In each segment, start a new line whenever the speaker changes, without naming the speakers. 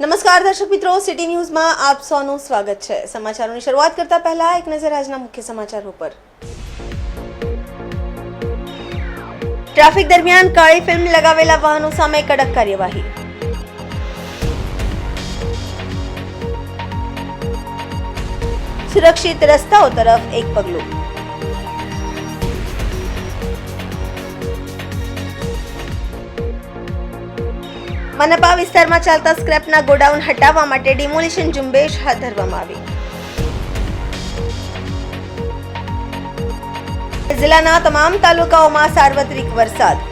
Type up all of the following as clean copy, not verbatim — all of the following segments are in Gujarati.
નમસ્કાર દર્શક મિત્રો, સિટી ન્યૂઝમાં આપ સૌનું સ્વાગત છે। સમાચારોની શરૂઆત કરતા પહેલા એક નજર આજના મુખ્ય સમાચારો પર। ટ્રાફિક દરમિયાન કાળી ફિલ્મ લગાવેલા વાહનો સામે કડક કાર્યવાહી। સુરક્ષિત રસ્તાઓ તરફ એક પગલું। મનપા વિસ્તારમાં ચાલતા સ્ક્રેપના ગોડાઉન હટાવવા માટે ડિમોલિશન ઝુંબેશ હાથ ધરવામાં આવી। જિલ્લાના તમામ તાલુકાઓમાં સાર્વત્રિક વરસાદ।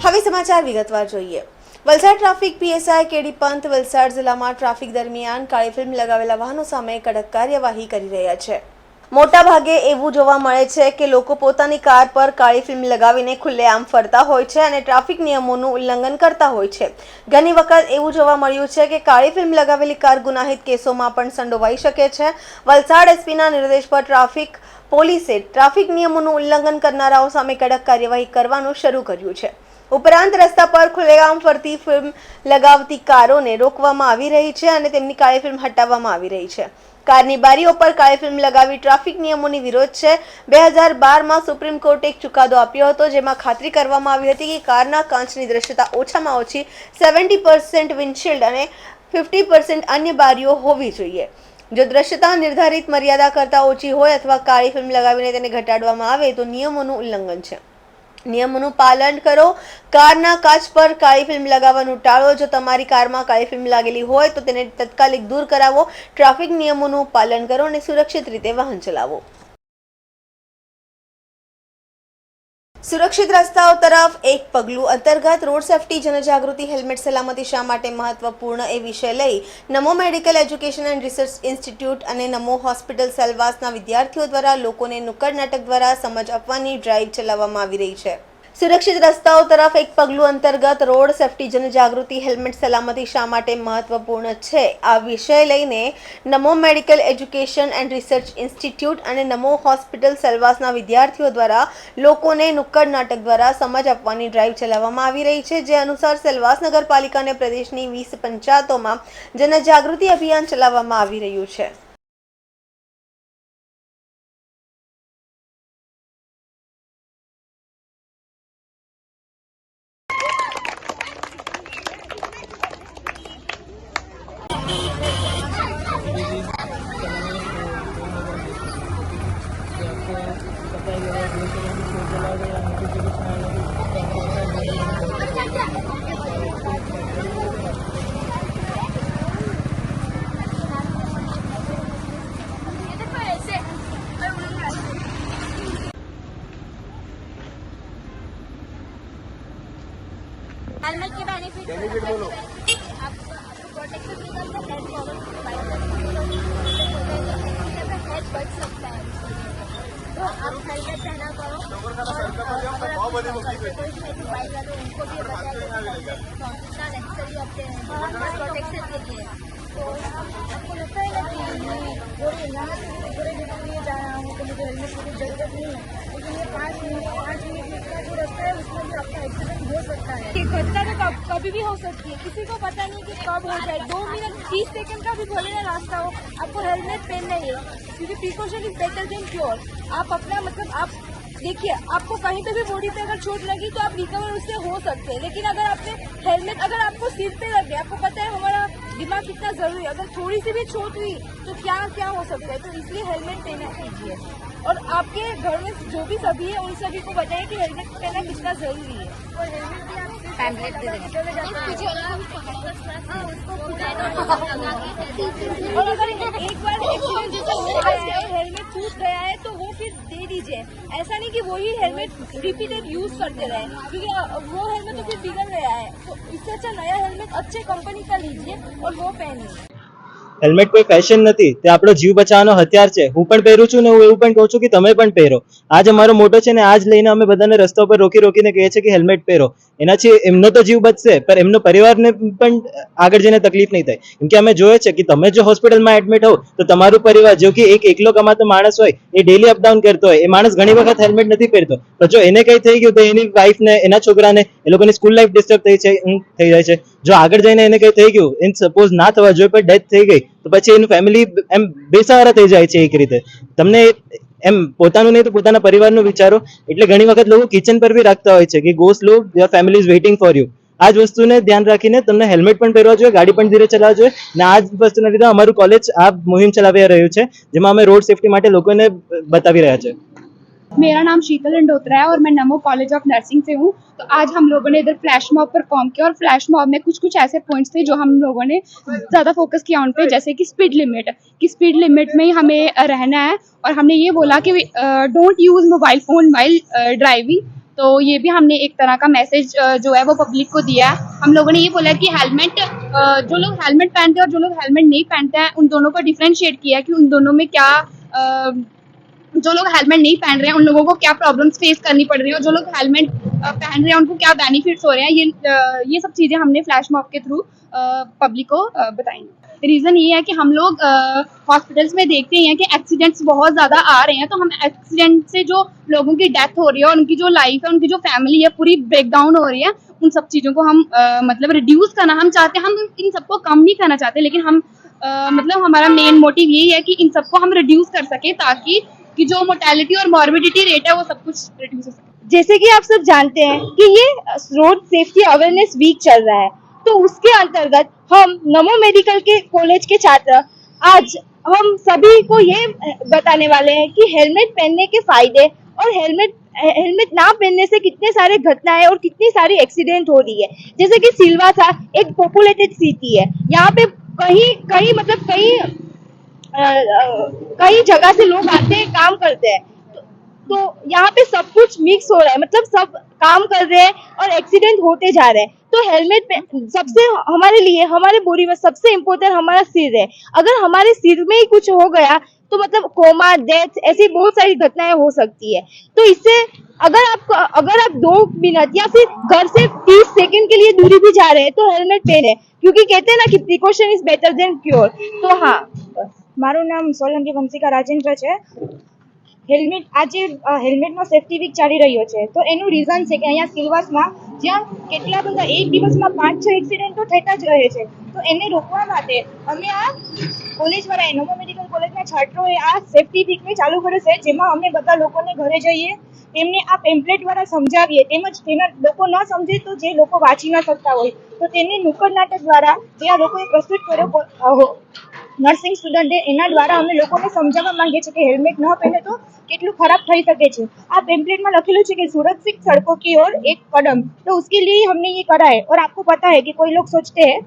હવે સમાચાર વિગતવાર જોઈએ। વલસાડ ટ્રાફિક પીએસઆઈ કેડી પંત વલસાડ જિલ્લામાં ટ્રાફિક દરમિયાન કાળી ફિલ્મ લગાવેલા વાહનો સામે કડક કાર્યવાહી કરી રહ્યા છે। મોટા ભાગે એવું જોવા મળે છે કે લોકો પોતાની કાર પર કાળી ફિલ્મ લગાવીને ખુલ્લેઆમ ફરતા હોય છે અને ટ્રાફિક નિયમોનું ઉલ્લંઘન કરતા હોય છે। ઘણી વખત એવું જોવા મળ્યું છે કે કાળી ફિલ્મ લગાવેલી કાર ગુનાહિત કેસોમાં પણ સંડોવાઈ શકે છે। વલસાડ એસપીના નિર્દેશ પર ટ્રાફિક પોલીસે ટ્રાફિક નિયમોનું ઉલ્લંઘન કરનારાઓ સામે કડક કાર્યવાહી કરવાનું શરૂ કર્યું છે। ઉપરાંત રસ્તા પર ખુલ્લેઆમ ફરતી ફિલ્મ લગાવતી કારોને રોકવામાં આવી રહી છે અને તેમની કાળી ફિલ્મ હટાવવામાં આવી રહી છે। કારની બારીઓ પર કાળી ફિલ્મ લગાવી ટ્રાફિક નિયમોની વિરોધ છે। 2012માં સુપ્રીમ કોર્ટે એક ચુકાદો આપ્યો હતો જેમાં ખાતરી કરવામાં આવી હતી કે કારના કાચની દૃશ્યતા ઓછામાં ઓછી 70% વિન્ડશીલ્ડ અને 50% અન્ય બારીઓ હોવી જોઈએ। જો દૃશ્યતા નિર્ધારિત મર્યાદા કરતાં ઓછી હોય અથવા કાળી ફિલ્મ લગાવીને તેને ઘટાડવામાં આવે તો નિયમોનું ઉલ્લંઘન છે। નિયમોનું પાલન કરો। કારના કાચ પર કાળી ફિલ્મ લગાવવાનું ટાળો। જો તમારી કારમાં કાળી ફિલ્મ લાગેલી હોય તો તેને તાત્કાલિક દૂર કરાવો। ટ્રાફિક નિયમોનું પાલન કરો અને સુરક્ષિત રીતે વાહન ચલાવો। સુરક્ષિત રસ્તાઓ તરફ એક પગલું અંતર્ગત રોડ સેફટી જનજાગૃતિ હેલ્મેટ સલામતી શા માટે મહત્વપૂર્ણ એ વિષય લઈ Namo Medical Education and Research Institute અને નમો હોસ્પિટલ સેલવાસના વિદ્યાર્થીઓ દ્વારા લોકોને નુક્કડ નાટક દ્વારા સમજ આપવાની ડ્રાઈવ ચલાવવામાં આવી રહી છે। સુરક્ષિત રસ્તાઓ તરફ એક પગલું અંતર્ગત રોડ સેફટી જનજાગૃતિ હેલ્મેટ સલામતી શા માટે મહત્વપૂર્ણ છે આ વિષય લઈને Namo Medical Education and Research Institute અને નમો હોસ્પિટલ સેલવાસના વિદ્યાર્થીઓ દ્વારા લોકોને નુક્કડ નાટક દ્વારા સમજ આપવાની ડ્રાઈવ ચલાવવામાં આવી રહી છે। જે અનુસાર સેલવાસ નગરપાલિકા અને પ્રદેશની 20 પંચાયતોમાં જનજાગૃતિ અભિયાન ચલાવવામાં આવી રહ્યું છે।
हेलमेट के बेनिफिट बोलो। आप प्रोटेक्शन निकलता है, हेड बच सकता है, तो आप हेलमेट पहना करो। और कोई बाइक वाले उनको भी बताया कितना नेसेसरी होते हैं प्रोटेक्शन के लिए। तो आपको लगता है ना कि पूरे यहाँ से पूरे दिन के लिए जा रहा हूँ तो मुझे हेलमेट की जरूरत नहीं है, लेकिन ये 5 मिनट का जो रास्ता है उसमें भी आपका एक्सीडेंट हो सकता है। घटना तो कभी भी हो सकती है, किसी को पता नहीं कि कब हो जाए। 2 मिनट 30 सेकंड का भी भले ना रास्ता हो, आपको हेलमेट पहनना ही है, क्योंकि precaution is better than cure. आप अपना मतलब आप देखिए, आपको कहीं पे भी बॉडी पे अगर चोट लगी तो आप रिकवर उससे हो सकते हैं, लेकिन अगर आपने हेलमेट अगर आपको सिर पे लगे, आपको पता है हमारा दिमाग कितना जरूरी है, अगर थोड़ी सी भी चोट हुई तो क्या क्या हो सकता है। तो इसलिए हेलमेट पहना कीजिए और आपके घर में जो भी सभी है उन सभी को बताइए कि हेलमेट पहनना कितना जरूरी है। और हेलमेट भी आप पैम्पलेट दे देंगे और अगर एक बार एक्सीडेंट जैसा हो गया है और हेलमेट टूट गया है तो वो फिर दे दीजिए। ऐसा नहीं कि वही हेलमेट रिपीटेड यूज करते रहे, क्योंकि वो हेलमेट तो फिर बिगड़ गया है। तो इससे अच्छा नया हेलमेट अच्छे कंपनी का लीजिए और वो पहनिए।
હેલ્મેટ કોઈ ફેશન નથી, તે આપણો જીવ બચાવવાનો હથિયાર છે. હું પણ પહેરું છું ને હું એવું પણ કહું છું કે તમે પણ પહેરો. આજ અમારો મોટો છે ને આજ લઈને અમે બધાને રસ્તા ઉપર રોકીને કહીએ છીએ કે હેલ્મેટ પહેરો. એનાથી એમનો તો જીવ બચશે, પણ એમનો પરિવારને પણ આગળ જઈને તકલીફ નહીં થાય. કેમ કે અમે જોઈએ છે કે તમે જો હોસ્પિટલમાં એડમિટ હો તો તમારું પરિવાર, જો કે એક એકલો કમાતો માણસ હોય, એ ડેલી અપડાઉન કરતો હોય, એ માણસ ઘણી વખત હેલ્મેટ નથી પહેરતો. તો જો એને કઈ થઈ ગયું તો એની વાઈફને, એના છોકરાને, એ લોકોની સ્કૂલ લાઈફ ડિસ્ટર્બ થઈ જાય છે. જો આગળ જઈને એને કઈ થઈ ગયું, એમ સપોઝ ના થવા જોઈએ પણ ડેથ થઈ ગઈ, તો પછી એનું ફેમિલી એમ બેસહારા થઈ જાય છે એક રીતે. તમને એમ પોતાનું નહીં તો પોતાના પરિવારનું વિચારો. એટલે ઘણી વખત લોકો કિચન પર બી રાખતા હોય છે કે go slow, your family is waiting for you. આ જ વસ્તુને ધ્યાન રાખીને તમને હેલ્મેટ પણ પહેરવા જોઈએ, ગાડી પણ ધીરે ચલાવવા જોઈએ. અને આ જ વસ્તુના લીધે અમારું કોલેજ આ મુહિમ ચલાવી રહ્યું છે, જેમાં અમે રોડ સેફટી માટે લોકોને બતાવી રહ્યા છે.
मेरा नाम शीतल लंडोत्रा है और मैं नमो कॉलेज ऑफ नर्सिंग से हूँ। तो आज हम लोगों ने इधर फ्लैश मॉब परफॉर्म किया और फ्लैश मॉब में कुछ कुछ ऐसे पॉइंट्स थे जो हम लोगों ने ज़्यादा फोकस किया उन पे, जैसे कि स्पीड लिमिट में ही हमें रहना है। और हमने ये बोला कि don't use mobile phone while driving. तो ये भी हमने एक तरह का मैसेज जो है वो पब्लिक को दिया है। हम लोगों ने ये बोला कि हेलमेट, जो लोग हेलमेट पहनते हैं और जो लोग हेलमेट नहीं पहनते हैं, उन दोनों को डिफ्रेंशिएट किया कि उन दोनों में क्या, जो लोग हेलमेट नहीं पहन रहे हैं उन लोगों को क्या प्रॉब्लम्स फेस करनी पड़ रही है और जो लोग हेलमेट पहन रहे हैं उनको क्या बेनिफिट्स हो रहे हैं। ये सब चीज़ें हमने फ्लैश मॉब के थ्रू पब्लिक को बताएंगे। रीज़न ये है कि हम लोग हॉस्पिटल्स में देखते हैं कि एक्सीडेंट्स बहुत ज़्यादा आ रहे हैं, तो हम एक्सीडेंट से जो लोगों की डेथ हो रही है और उनकी जो लाइफ है, उनकी जो फैमिली है, पूरी ब्रेकडाउन हो रही है, उन सब चीज़ों को हम मतलब रिड्यूस करना हम चाहते हैं। हम इन सबको कम नहीं करना चाहते, लेकिन हम मतलब हमारा मेन मोटिव यही है कि इन सबको हम रिड्यूस कर सकें, ताकि कि जो मोर्टेलिटी और मॉर्बिडिटी रेट है वो सब कुछ रिड्यूस हो सके।
जैसे कि आप सब जानते हैं कि ये रोड सेफ्टी अवेयरनेस वीक चल रहा है, तो उसके अंतर्गत हम नमो मेडिकल के कॉलेज के छात्र आज हम सभी को ये बताने वाले हैं कि हेलमेट पहनने के फायदे और हेलमेट ना पहनने से कितने सारे घटनाएं और कितनी सारी एक्सीडेंट हो रही है। जैसे कि सिल्वासा एक पॉपुलेटेड सिटी है, यहाँ पे कहीं मतलब कई जगह से लोग आते हैं, काम करते हैं, तो यहाँ पे सब कुछ मिक्स हो रहा है, मतलब सब काम कर रहे हैं और एक्सीडेंट होते जा रहे हैं। तो हेलमेट सबसे हमारे लिए, हमारे बॉडी में सबसे इम्पोर्टेंट हमारा सिर है। अगर हमारे सिर में ही कुछ हो गया तो मतलब कोमा, डेथ, ऐसी बहुत सारी घटनाएं हो सकती है। तो इससे अगर आप 2 मिनट या फिर घर से 30 सेकंड के लिए दूरी भी जा रहे हैं तो हेलमेट पहने, क्योंकि कहते हैं ना कि precaution is better than cure. तो हाँ, मारू नाम सोलंकी वंशिका राजेन्द्र है। हेलमेट आज हेलमेटનો સેફટી વીક ચાલી રહ્યો છે, તો એનું રીઝન છે કે અહીંયા સિલવાસમાં જ્યાં કેટલા બધા એક દિવસમાં 5-6 એક્સિડન્ટો થતા જ રહે છે, તો એને રોકવા માટે અમે આ કોલેજવાળા નમો મેડિકલ કોલેજના છાત્રોએ આ સેફટી વીકને ચાલુ કર્યો છે, જેમાં અમે બધા લોકોને ઘરે જઈએ, તેમને આ પેમ્પલેટ દ્વારા સમજાવીએ, તેમજ તેના લોકો ન સમજે તો જે લોકો વાંચી ન શકતા હોય તો તેને નુક્કડ નાટક દ્વારા જે આ લોકોએ પ્રસ્તુત કર્યો નર્સિંગ સ્ટુડન્ટે, એના દ્વારા અમે લોકોને સમજાવવા માંગીએ છીએ કે હેલ્મેટ ન પહેરે તો કેટલું खराब થઈ શકે છે। આ પેમ્પલેટમાં લખેલું છે કે सुरक्षित सड़कों की ओर एक कदम, तो उसके लिए हमने ये करा है। और आपको पता है कि कोई लोग सोचते हैं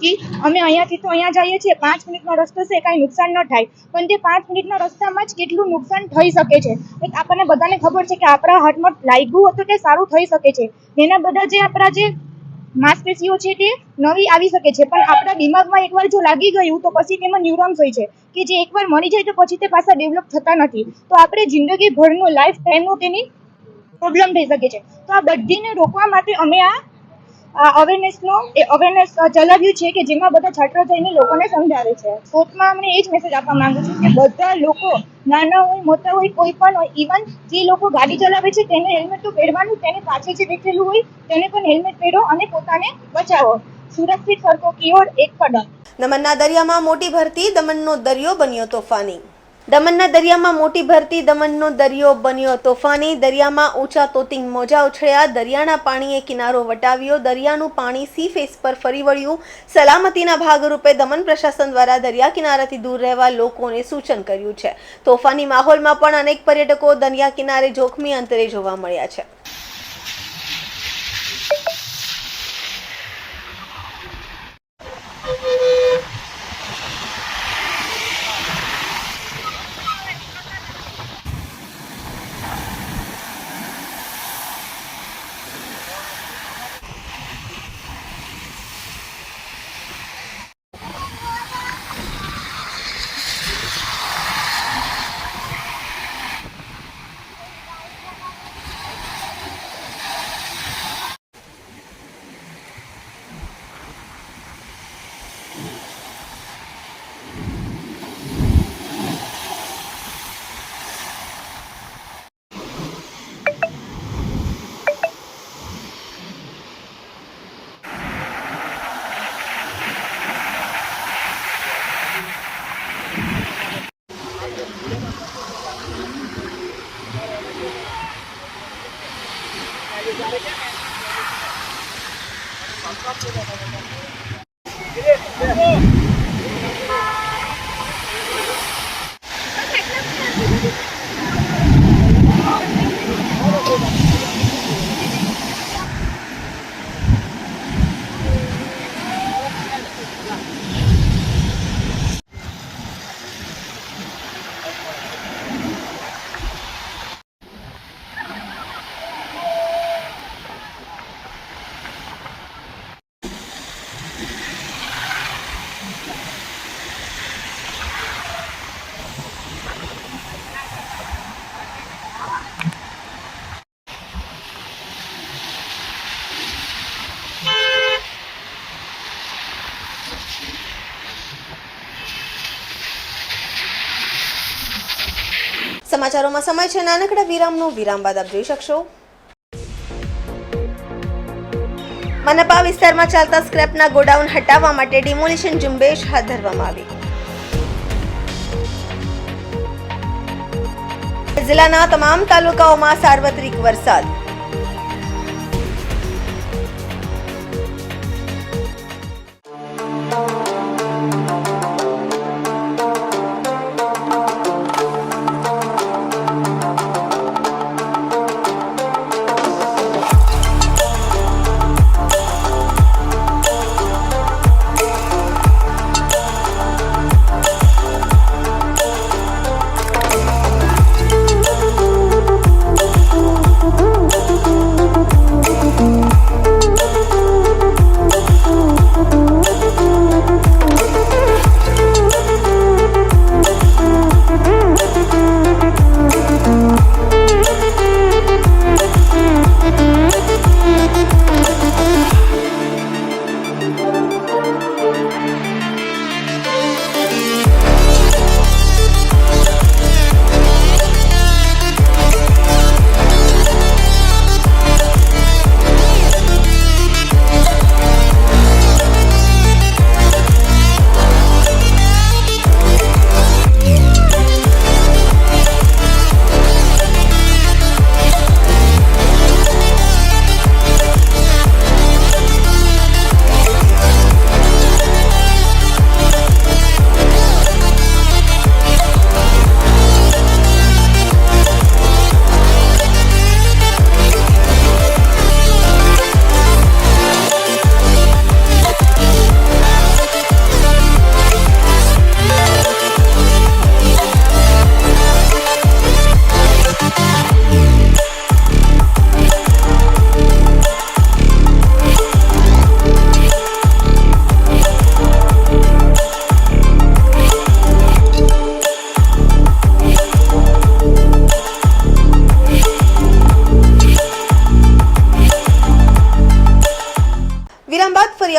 कि અમે અહીંયાથી તો અહીંયા જઈએ છીએ, 5 મિનિટનો રસ્તો છે, કાંઈ નુકસાન ન થાય, પણ તે 5 મિનિટના રસ્તામાં જ કેટલું નુકસાન થઈ શકે છે આપણને બધાને ખબર છે કે આપણા હાથમાં લાગ્યું હતું તે સારું થઈ શકે છે। એના બધા જે આપણા જે માંસપેશીઓ છે તે નવી આવી શકે છે, પણ આપણા દિમાગમાં એકવાર જો લાગી ગયું તો પછી તેમાં ન્યુરોન્સ હોય છે કે જે એકવાર મરી જાય તો પછી તે પાછા ડેવલપ થતા નથી, તો આપણે જિંદગીભરનો લાઈફ ટાઈમનો તેની પ્રોબ્લેમ થઈ શકે છે। તો આ બધીને રોકવા માટે અમે આ અવેરનેસ ચલાવ્યું છે કે જેમાં બધા છાત્રો જઈને લોકોને સમજાવે છે। કોર્ટમાં અમને એ જ મેસેજ આપવા માંગુ છું કે બધા લોકો, નાના હોય મોટા હોય કોઈ પણ હોય, ઇવન જે લોકો ગાડી ચલાવે છે તેને હેલ્મેટ તો પહેરવાનું, તેને પાછળ જે બેઠેલું હોય તેને પણ હેલ્મેટ પહેરો અને પોતાને બચાવો। સુરક્ષિત સડકો કી ઓર એક કદમ।
દમણના દરિયામાં મોટી ભરતી, દમણનો દરિયો બન્યો તોફાની। દમણના દરિયામાં મોટી ભરતી, દમણનો દરિયો બન્યો તોફાની। દરિયામાં ઊંચા તોતિંગ મોજા ઉછળ્યા, દરિયાના પાણીએ કિનારો વટાવ્યો, દરિયાનું પાણી સી ફેસ પર ફરી વળ્યું। સલામતીના ભાગરૂપે દમણ પ્રશાસન દ્વારા દરિયા કિનારાથી દૂર રહેવા લોકોને સૂચન કર્યું છે। તોફાની માહોલમાં પણ અનેક પર્યટકો દરિયા કિનારે જોખમી અંતરે જોવા મળ્યા છે। સમાચારોમાં સમય છે નાનકડા વિરામનો. વિરામ બાદ આપ જોઈ શકશો મનપા વિસ્તારમાં ચાલતા સ્ક્રેપના ગોડાઉન હટાવવા માટે ડિમોલિશન ઝુંબેશ હાથ ધરવામાં આવી. જિલ્લાના તમામ તાલુકાઓમાં સાર્વત્રિક વરસાદ.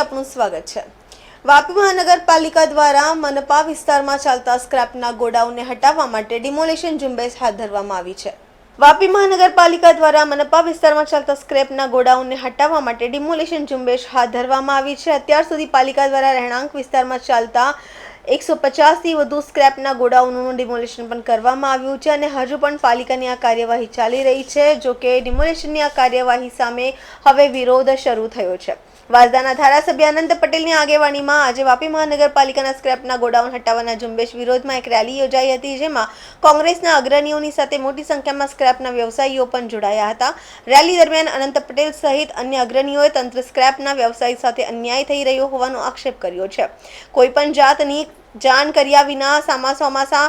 આપનું સ્વાગત છે. વાપી મહાનગરપાલિકા દ્વારા મનપા વિસ્તારમાં ચાલતા સ્ક્રેપના ગોડાઉનને હટાવવા માટે ડિમોલિશન ઝુંબેશ હાથ ધરવામાં આવી છે. વાપી મહાનગરપાલિકા દ્વારા મનપા વિસ્તારમાં ચાલતા સ્ક્રેપના ગોડાઉનને હટાવવા માટે ડિમોલિશન ઝુંબેશ હાથ ધરવામાં આવી છે. અત્યાર સુધી પાલિકા દ્વારા રહેણાંક વિસ્તારમાં ચાલતા 150 થી વધુ સ્ક્રેપના ગોડાઉનોનું ડિમોલિશન પણ કરવામાં આવ્યું છે અને હજુ પણ પાલિકાની આ કાર્યવાહી ચાલી રહી છે. જો કે ડિમોલિશનની આ કાર્યવાહી સામે હવે વિરોધ શરૂ થયો છે. વાસદાના ધારાસભ્ય અનંત પટેલની આગેવાનીમાં આજે વાપી મહાનગરપાલિકાના સ્ક્રેપના ગોડાઉન હટાવવાના ઝુંબેશ વિરોધમાં એક રેલી યોજાઈ હતી, જેમાં કોંગ્રેસના અગ્રણીઓની સાથે મોટી સંખ્યામાં સ્ક્રેપના વ્યવસાયીઓ પણ જોડાયા હતા. રેલી દરમિયાન અનંત પટેલ સહિત અન્ય અગ્રણીઓએ તંત્ર સ્ક્રેપના વ્યવસાય સાથે અન્યાય થઈ રહ્યો હોવાનો આક્ષેપ કર્યો છે. કોઈપણ જાતની જાણ કર્યા વિના ચોમાસા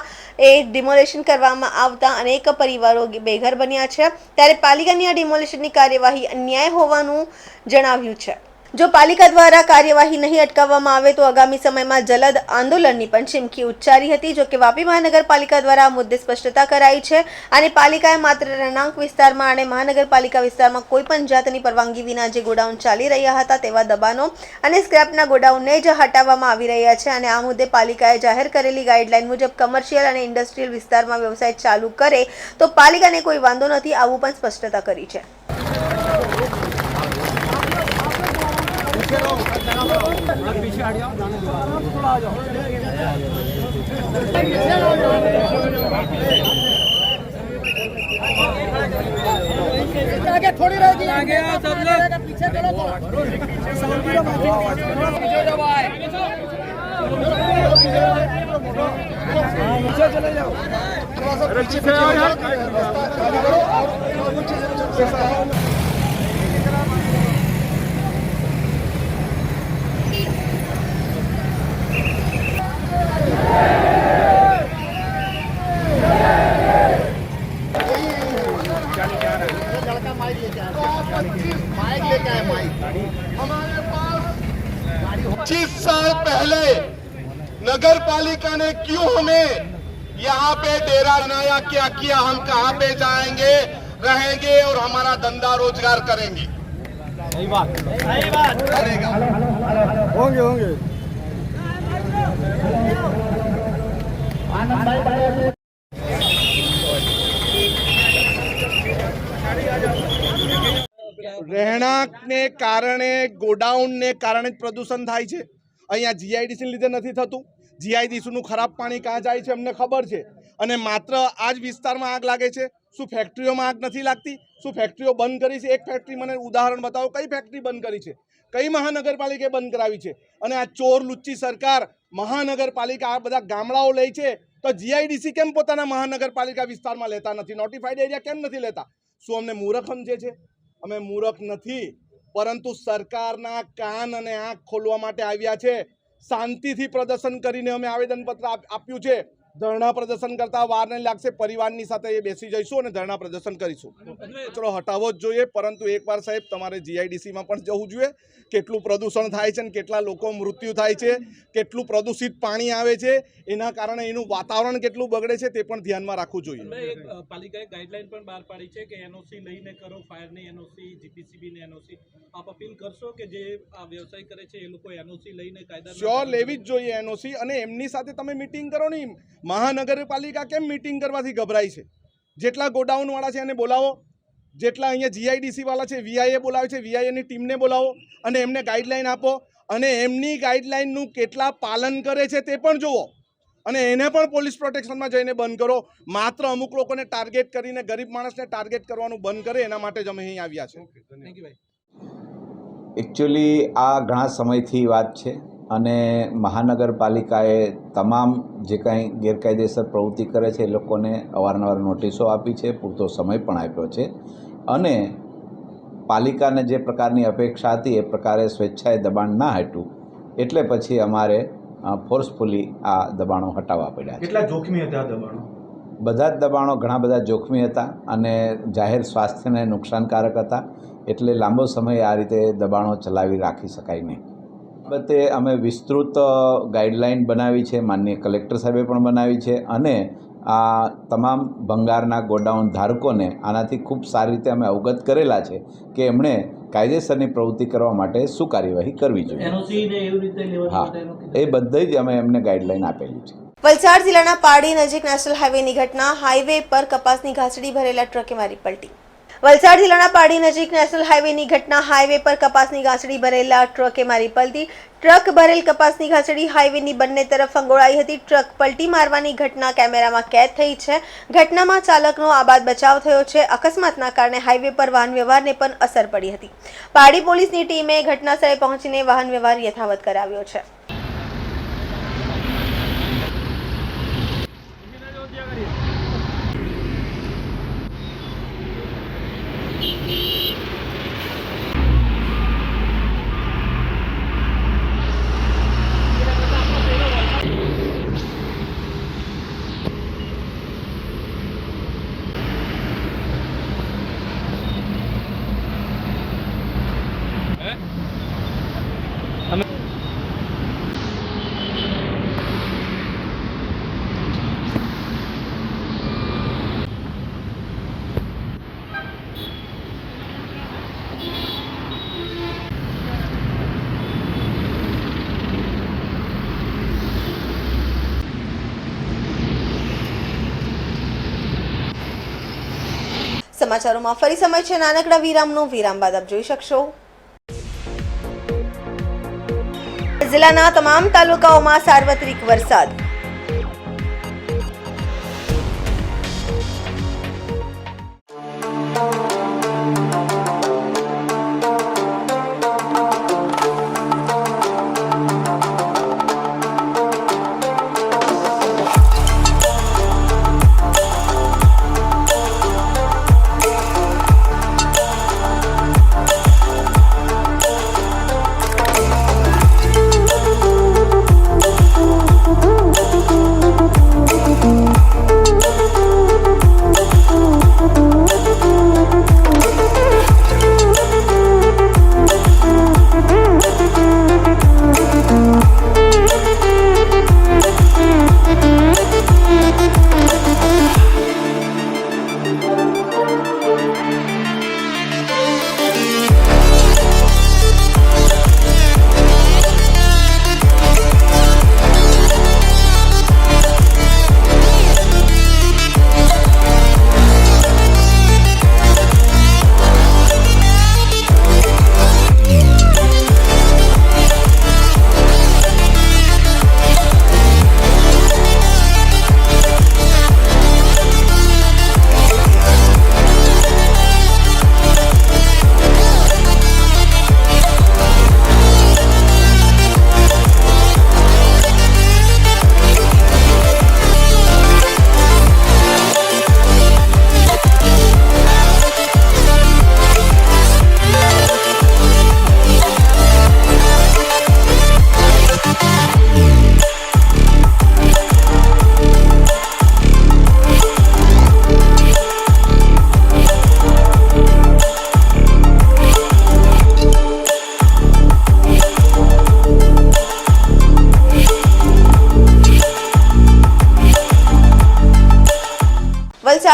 ડિમોલેશન કરવામાં આવતા અનેક પરિવારો બેઘર બન્યા છે. ત્યારે પાલિકાની આ ડિમોલેશનની કાર્યવાહી અન્યાય હોવાનું જણાવ્યું છે. જો પાલિકા દ્વારા કાર્યવાહી નહીં અટકાવવામાં આવે તો આગામી સમયમાં જલદ આંદોલનની પણ ચીમકી ઉચ્ચારી હતી. જો કે વાપી મહાનગરપાલિકા દ્વારા આ મુદ્દે સ્પષ્ટતા કરાઈ છે અને પાલિકાએ માત્ર રહેણાંક વિસ્તારમાં અને મહાનગરપાલિકા વિસ્તારમાં કોઈપણ જાતની પરવાનગી વિના જે ગોડાઉન ચાલી રહ્યા હતા તેવા દબાણો અને સ્ક્રેપના ગોડાઉનને જ હટાવવામાં આવી રહ્યા છે અને આ મુદ્દે પાલિકાએ જાહેર કરેલી ગાઈડલાઈન મુજબ કમર્શિયલ અને ઇન્ડસ્ટ્રીયલ વિસ્તારમાં વ્યવસાય ચાલુ કરે તો પાલિકાને કોઈ વાંધો નથી, આવું પણ સ્પષ્ટતા કરી છે.
आगे थोड़ी रहेगी, आगे सब लोग पीछे चलो थोड़ा, पीछे जाओ भाई, पीछे चले जाओ, थोड़ा सा पीछे आओ। लड़का माइक लेके आया, माइक हमारे पास
25 साल पहले नगर पालिका ने क्यों हमें यहाँ पे डेरा बनाया, क्या किया, हम कहाँ पे जाएंगे, रहेंगे और हमारा धंधा रोजगार करेंगे। सही बात करेगा,
होंगे
રહેણાંકને કારણે, ગોડાઉનને કારણે જ પ્રદૂષણ થાય છે। અહીંયા જીઆઈડીસી લીધે નથી થતું। જીઆઈડીસીનું ખરાબ પાણી ક્યાં જાય છે અમને ખબર છે, અને માત્ર આ જ વિસ્તારમાં આગ લાગે છે। શું ફેક્ટરીઓમાં આગ નથી લાગતી? શું ફેક્ટરીઓ બંધ કરી છે? એક ફેક્ટરી મને ઉદાહરણ બતાવો, કઈ ફેક્ટરી બંધ કરી છે? કઈ મહાનગરપાલિકાએ બંધ કરાવી છે? અને આ ચોર લુચ્ચી સરકાર મહાનગરપાલિકા આ બધા ગામડાઓ લે છે, તો જીઆઈડીસી કેમ પોતાના મહાનગરપાલિકા વિસ્તારમાં લેતા નથી? નોટિફાઈડ એરિયા કેમ નથી લેતા? શું અમને મૂર્ખ સમજે છે? અમે મૂર્ખ નથી, પરંતુ સરકારના કાન અને આંખ ખોલવા માટે આવ્યા છે। શાંતિથી પ્રદર્શન કરીને અમે આવેદનપત્ર આપ્યું છે। ધરણા પ્રદર્શન કરતા વાર નહીં લાગશે, પરિવારની સાથે એ બેસી જઈશું અને ધરણા પ્રદર્શન કરીશું। કચરો હટાવવો જ જોઈએ, પરંતુ એકવાર સાહેબ તમારે જીઆઈડીસીમાં પણ જવું જોઈએ। કેટલું પ્રદૂષણ થાય છે અને કેટલા લોકો મૃત્યુ થાય છે, કેટલું પ્રદૂષિત પાણી આવે છે, એના કારણે એનું વાતાવરણ કેટલું બગડે છે તે પણ ધ્યાનમાં રાખવું જોઈએ।
પાલિકાએ ગાઈડલાઈન પણ બહાર પાડી છે કે એનઓસી લઈને કરો, ફાયરની એનઓસી, જીપીસીબીની એનઓસી। આપ અપીલ કરશો કે જે આ વ્યવસાય કરે છે એ લોકો એનઓસી લઈને કાયદા
શ્યોર લેવી જ જોઈએ એનઓસી, અને એમની સાથે તમે મીટિંગ કરો નહીં। મહાનગરપાલિકા કેમ મીટિંગ કરવાથી ગભરાય છે? જેટલા ગોડાઉનવાળા છે એને બોલાવો, જેટલા અહીંયા જીઆઈડીસી વાળા છે વીઆઈએ બોલાવે છે, વીઆઈએની ટીમને બોલાવો અને એમને ગાઈડલાઈન આપો, અને એમની ગાઈડલાઈનનું કેટલા પાલન કરે છે તે પણ જુઓ, અને એને પણ પોલીસ પ્રોટેક્શનમાં જઈને બંધ કરો। માત્ર અમુક લોકોને ટાર્ગેટ કરીને ગરીબ માણસને ટાર્ગેટ કરવાનું બંધ કરે, એના માટે જ અમે અહીં આવ્યા છે।
થેન્ક યુ ભાઈ।
એકચ્યુઅલી આ ઘણા સમયથી વાત છે, અને મહાનગરપાલિકાએ તમામ જે કાંઈ ગેરકાયદેસર પ્રવૃત્તિ કરે છે એ લોકોને અવારનવાર નોટિસો આપી છે, પૂરતો સમય પણ આપ્યો છે, અને પાલિકાને જે પ્રકારની અપેક્ષા હતી એ પ્રકારે સ્વેચ્છાએ દબાણ ના હટ્યું, એટલે પછી અમારે ફોર્સફુલી આ દબાણો હટાવવા પડ્યા છે।
કેટલા જોખમી હતા દબાણો?
બધા જ દબાણો ઘણા બધા જોખમી હતા અને જાહેર સ્વાસ્થ્યને નુકસાનકારક હતા, એટલે લાંબો સમય આ રીતે દબાણો ચલાવી રાખી શકાય નહીં। બાબતે અમે વિસ્તૃત ગાઈડલાઈન બનાવી છે, માનનીય કલેક્ટર સાહેબે પણ બનાવી છે, અને આ તમામ ભંગારના ગોડાઉન ધારકોને આનાથી ખૂબ સારી રીતે અમે અવગત કરેલા છે કે એમણે કાયદેસરની પ્રવૃત્તિ કરવા માટે શું કાર્યવાહી કરવી જોઈએ। હા, એ બધી જ અમે એમને ગાઈડલાઈન આપેલી છે।
વલસાડ જિલ્લાના પાડી નજીક નેશનલ હાઈવેની ઘટના, હાઈવે પર કપાસની ઘાસડી ભરેલા ટ્રકે મારી પલટી। વલસાડ જિલ્લાના પાડી નજીક નેશનલ હાઈવેની ઘટના, હાઈવે પર કપાસની ઘાસડી ભરેલા ટ્રકે મારી પલટી। ટ્રક ભરેલ કપાસની ઘાસડી હાઈવેની બંને તરફ ફંગોળાઈ હતી। ટ્રક પલટી મારવાની ઘટના કેમેરામાં કેદ થઈ છે। ઘટનામાં ચાલકનો આબાદ બચાવ થયો છે। અકસ્માતના કારણે હાઈવે પર વાહન વ્યવહારને પણ અસર પડી હતી। પાડી પોલીસની ટીમે ઘટનાસ્થળે પહોંચીને વાહન વ્યવહાર યથાવત કરાવ્યો છે। સમાચારોમાં ફરી સમય છે નાનકડા વિરામનો। વિરામ બાદ આપ જોઈ શકશો જિલ્લાના તમામ તાલુકાઓમાં સાર્વત્રિક વરસાદ।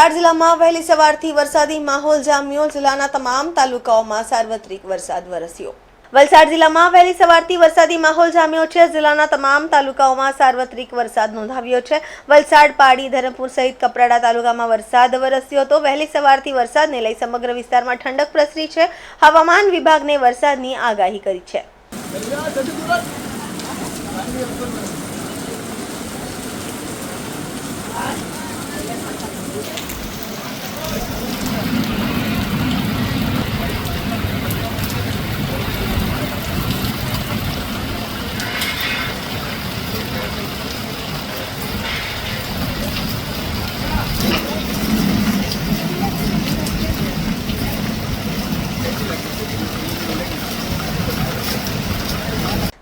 વલસાડ જિલ્લામાં વહેલી સવારથી વરસાદી માહોલ જામ્યો. જિલ્લાના તમામ તાલુકાઓમાં સાર્વત્રિક વરસાદ વરસ્યો. વલસાડ જિલ્લામાં વહેલી સવારથી વરસાદી માહોલ જામ્યો છે. જિલ્લાના તમામ તાલુકાઓમાં સાર્વત્રિક વરસાદ નોંધાવ્યો છે. વલસાડ, પાડી, ધરમપુર સહિત કપરાડા તાલુકામાં વરસાદ વરસ્યો હતો. વહેલી સવારથી વરસાદને લઈ સમગ્ર વિસ્તારમાં ઠંડક પ્રસરી છે. હવામાન વિભાગને વરસાદની આગાહી કરી છે.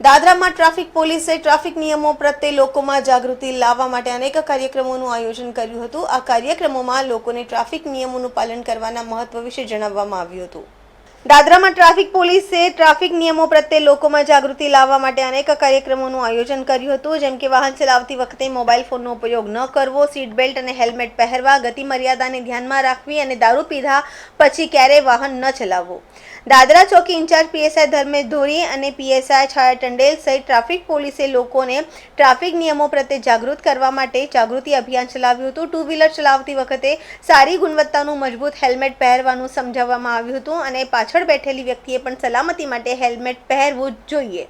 દાદરામાં ટ્રાફિક પોલીસે ટ્રાફિક નિયમો પ્રત્યે લોકોમાં જાગૃતિ લાવવા માટે અનેક કાર્યક્રમોનું આયોજન કર્યું હતું. આ કાર્યક્રમોમાં લોકોને ટ્રાફિક નિયમોનું પાલન કરવાના મહત્વ વિશે જણાવવામાં આવ્યું હતું. દાદરામાં ટ્રાફિક પોલીસે ટ્રાફિક નિયમો પ્રત્યે લોકોમાં જાગૃતિ લાવવા માટે અનેક કાર્યક્રમોનું આયોજન કર્યું હતું, જેમ કે વાહન ચલાવતી વખતે મોબાઈલ ફોનનો ઉપયોગ ન કરવો, સીટ બેલ્ટ અને હેલ્મેટ પહેરવા, ગતિ મર્યાદાને ધ્યાનમાં રાખવી અને દારૂ પીધા પછી ક્યારેય વાહન ન ચલાવવું. દાદરા ચોકી ઇન્ચાર્જ પીએસઆઈ ધર્મેશ ધોરી અને પીએસઆઈ છાયા ટંડેલ સહિત ટ્રાફિક પોલીસે લોકોને ટ્રાફિક નિયમો પ્રત્યે જાગૃત કરવા માટે જાગૃતિ અભિયાન ચલાવ્યું હતું. ટુ વ્હીલર ચલાવતી વખતે સારી ગુણવત્તાનું મજબૂત હેલ્મેટ પહેરવાનું સમજાવવામાં આવ્યું હતું અને પાછળ બેઠેલી વ્યક્તિએ પણ સલામતી માટે હેલ્મેટ પહેરવું જોઈએ.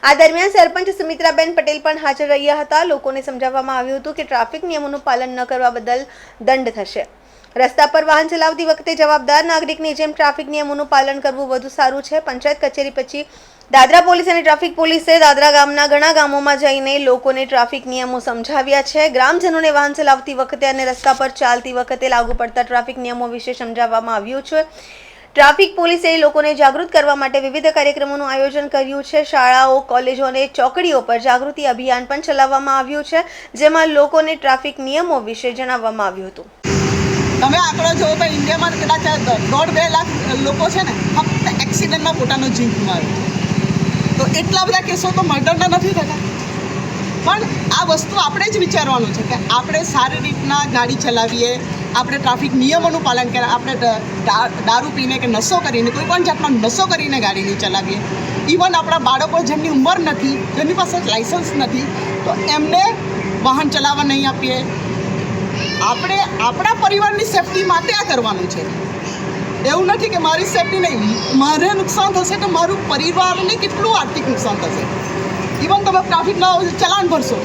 આ દરમિયાન સરપંચ સુમિત્રાબેન પટેલ પણ હાજર રહ્યા હતા. લોકોને સમજાવવામાં આવ્યું હતું કે ટ્રાફિક નિયમોનું પાલન ન કરવા બદલ દંડ થશે. રસ્તા પર વાહન ચલાવતી વખતે જવાબદાર નાગરિકની જેમ ટ્રાફિક નિયમોનું પાલન કરવું વધુ સારું છે. પંચાયત કચેરી પછી દાદરા પોલીસ અને ટ્રાફિક પોલીસે દાદરા ગામના ઘણા ગામોમાં જઈને લોકોને ટ્રાફિક નિયમો સમજાવ્યા છે. ગ્રામજનોને વાહન ચલાવતી વખતે અને રસ્તા પર ચાલતી વખતે લાગુ પડતા ટ્રાફિક નિયમો વિશે સમજાવવામાં આવ્યું છે. ટ્રાફિક પોલીસે લોકોને જાગૃત કરવા માટે વિવિધ કાર્યક્રમોનું આયોજન કર્યું છે. શાળાઓ, કોલેજો અને ચોકડીઓ પર જાગૃતિ અભિયાન પણ ચલાવવામાં આવ્યું છે, જેમાં લોકોને ટ્રાફિક નિયમો વિશે જણાવવામાં આવ્યું હતું.
તમે આંકડો જોવો તો ઇન્ડિયામાં કદાચ 1.5-2 લાખ લોકો છે ને ફક્ત એક્સિડન્ટમાં પોતાનો જીવ ગુમાવ્યો. તો એટલા બધા કેસો તો મર્ડરના નથી થતા. પણ આ વસ્તુ આપણે જ વિચારવાનું છે કે આપણે સારી રીતના ગાડી ચલાવીએ, આપણે ટ્રાફિક નિયમોનું પાલન કરીએ, આપણે દારૂ પીને કે નશો કરીને કોઈ પણ જાતનો નશો કરીને ગાડી નહીં ચલાવીએ. ઇવન આપણા બાળકો જેમની ઉંમર નથી, જેમની પાસે લાઇસન્સ નથી, તો એમને વાહન ચલાવવા નહીં આપીએ. આપણે આપણા પરિવારની સેફટી માટે આ કરવાનું છે. એવું નથી કે મારી સેફટી નહીં, મારે નુકસાન થશે તો મારું પરિવારને કેટલું આર્થિક નુકસાન થશે. ઇવન તમે ટ્રાફિકના ચલાન ભરશો,